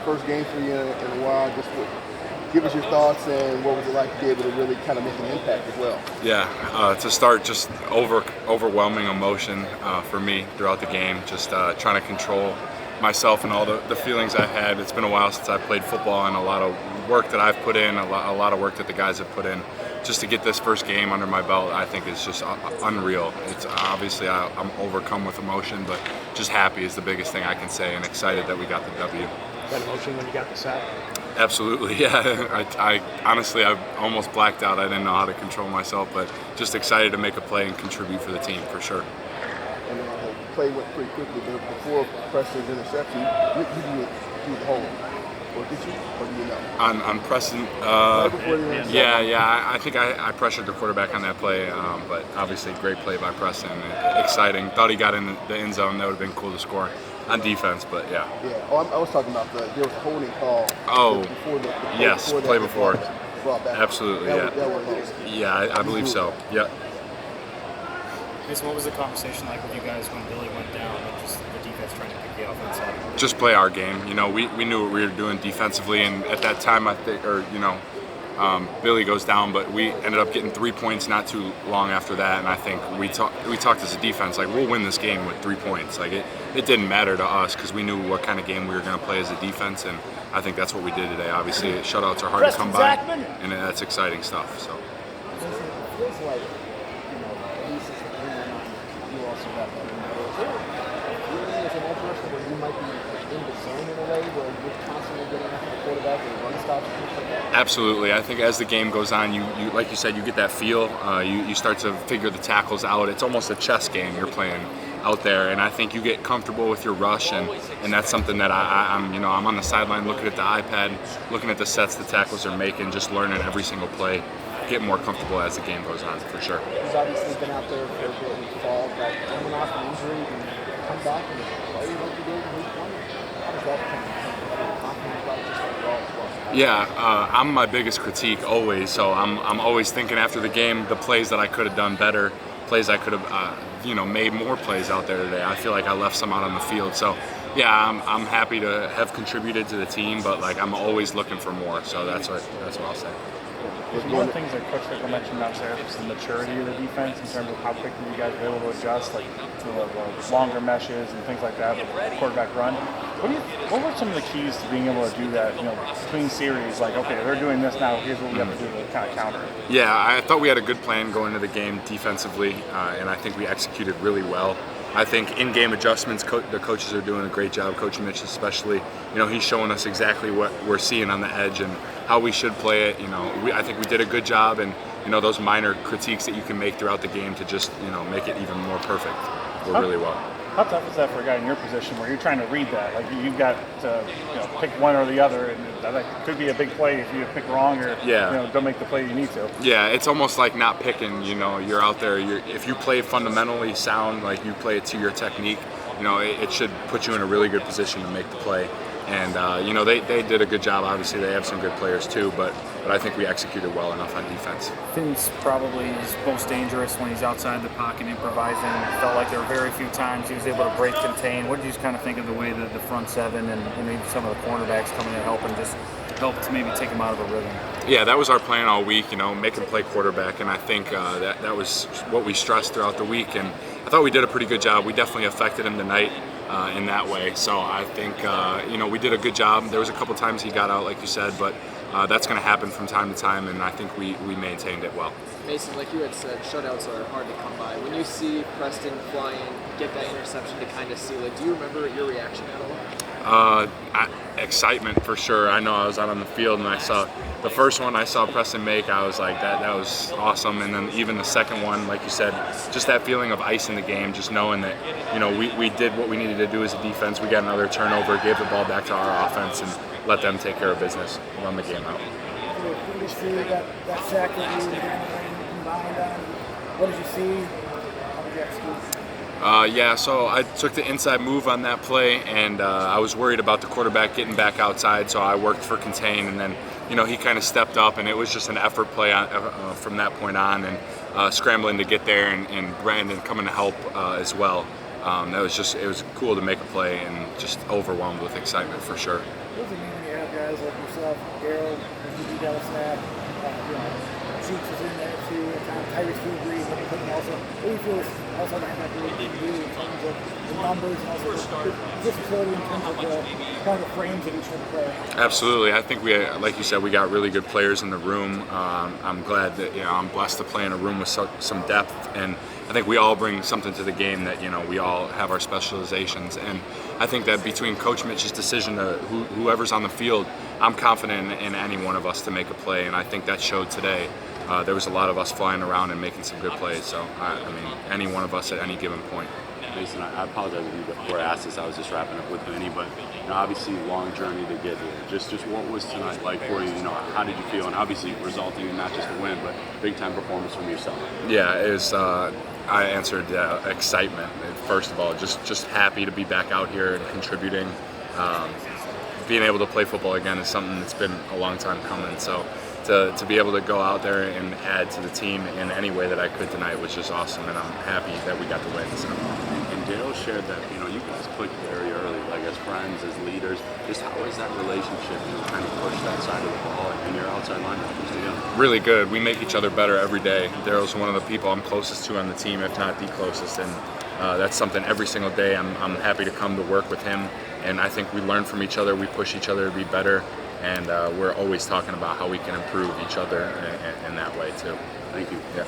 first game for you in a while. Just give us your thoughts and what was it like to be able to really kind of make an impact as well? Yeah, to start, just overwhelming emotion for me throughout the game. Just trying to control myself and all the feelings I had. It's been a while since I played football, and a lot of work that I've put in, a lot of work that the guys have put in. Just to get this first game under my belt, I think is just unreal. It's obviously I'm overcome with emotion, but just happy is the biggest thing I can say, and excited that we got the W. That emotion when you got the sack? Absolutely, yeah. I honestly, I almost blacked out. I didn't know how to control myself, but just excited to make a play and contribute for the team, for sure. And the play went pretty quickly, but before Preston's interception, you do the hold. Or did you? Or do you know? On Preston, I think I pressured the quarterback on that play, but obviously great play by Preston. Exciting. Thought he got in the end zone. That would have been cool to score on defense, but yeah. Yeah. Oh, I was talking about there was a holding call. Oh, before the yes, play before. Brought back. Absolutely, That yeah. was Yeah, I believe so. Yeah. So what was the conversation like with you guys when Billy went down and just the defense trying to pick the offense up? Just play our game. You know, we knew what we were doing defensively, and at that time, Billy goes down, but we ended up getting 3 points not too long after that, and I think we talked as a defense, like, we'll win this game with 3 points. Like, it didn't matter to us because we knew what kind of game we were going to play as a defense, and I think that's what we did today. Obviously, shutouts are hard to come by, and that's exciting stuff. So. It feels like, at least it's you also got that. Is there a feeling as an edge rusher where you might be in the zone in a way where you're constantly getting after the quarterback and run stops and things like that? Absolutely. I think as the game goes on, you like you said, you get that feel. You start to figure the tackles out. It's almost a chess game you're playing out there, and I think you get comfortable with your rush, and that's something that I'm on the sideline looking at the iPad, looking at the sets the tackles are making, just learning every single play, get more comfortable as the game goes on, for sure. He's obviously been out there for a bit in the fall, but coming off an injury and come back and play like you did in week 1, how does that come? Confidence level just overall as well? Yeah, I'm my biggest critique always, so I'm always thinking after the game the plays that I could have done better, plays I could have made more plays out there today. I feel like I left some out on the field, so yeah, I'm happy to have contributed to the team, but like I'm always looking for more, so that's what I'll say. One of the things that Coach Reiger mentioned downstairs was the maturity of the defense in terms of how quickly you guys were able to adjust, like the longer meshes and things like that, the quarterback run. What were some of the keys to being able to do that, between series? Like, okay, they're doing this now, here's what we have to do to kind of counter it. Yeah, I thought we had a good plan going into the game defensively, and I think we executed really well. I think in-game adjustments, the coaches are doing a great job, Coach Mitch especially. He's showing us exactly what we're seeing on the edge and how we should play it. I think we did a good job, and those minor critiques that you can make throughout the game to just make it even more perfect were really well. How tough is that for a guy in your position where you're trying to read that? Like, you've got to pick one or the other, and that could be a big play if you pick wrong or don't make the play you need to. Yeah, it's almost like not picking. You're out there. If you play fundamentally sound, like you play it to your technique, it should put you in a really good position to make the play. And they did a good job. Obviously, they have some good players too, but I think we executed well enough on defense. Finn's probably his most dangerous when he's outside the pocket improvising. It felt like there were very few times he was able to break contain. What did you kind of think of the way that the front seven and maybe some of the cornerbacks coming in helping just help to maybe take him out of a rhythm? Yeah, that was our plan all week, make him play quarterback, and I think that was what we stressed throughout the week, and I thought we did a pretty good job. We definitely affected him tonight in that way, so I think we did a good job. There was a couple times he got out, like you said, but that's going to happen from time to time, and I think we maintained it well. Mason, like you had said, shutouts are hard to come by. When you see Preston fly in, get that interception to kind of seal it, do you remember your reaction at all? Excitement for sure. I know I was out on the field and I saw the first one I saw Preston make. I was like, that was awesome. And then even the second one, like you said, just that feeling of ice in the game, just knowing that we did what we needed to do as a defense. We got another turnover, gave the ball back to our offense, and let them take care of business, run the game out. Did you see that sack that you combined on? What did you see? How did you execute? Yeah, so I took the inside move on that play, and I was worried about the quarterback getting back outside, so I worked for contain, and then he kind of stepped up, and it was just an effort play from that point on, and scrambling to get there, and Brandon coming to help as well. It was cool to make a play, and just overwhelmed with excitement for sure. What does it mean when you have guys like yourself, Daryl, and you got a snap? Cheeks was in there too. At times, Tyrese Field Breeze, but he couldn't also. What do you feel is also the impact that we can do in terms of the numbers and also the facility in terms of kind of the frames of each other player? Absolutely. I think like you said, we got really good players in the room. I'm glad that I'm blessed to play in a room with some depth, and I think we all bring something to the game that we all have our specializations. And I think that between Coach Mitch's decision to whoever's on the field, I'm confident in any one of us to make a play, and I think that showed today. There was a lot of us flying around and making some good plays. So I mean, any one of us at any given point. Mason, I apologize if you before I asked this. I was just wrapping up with Vinny, but obviously long journey to get here. Just what was tonight like for you? How did you feel? And obviously resulting in not just a win, but big time performance from yourself. Yeah, it was. I answered excitement. First of all, just happy to be back out here and contributing. Being able to play football again is something that's been a long time coming. So to be able to go out there and add to the team in any way that I could tonight was just awesome, and I'm happy that we got the win. So. And Daryl shared that you guys clicked very early, like as friends, as leaders. Just how is that relationship? Kind of push that side of the ball and your outside linebackers together. Really good. We make each other better every day. Daryl's one of the people I'm closest to on the team, if not the closest, and that's something every single day. I'm happy to come to work with him, and I think we learn from each other. We push each other to be better, and we're always talking about how we can improve each other in that way too. Thank you. Yeah.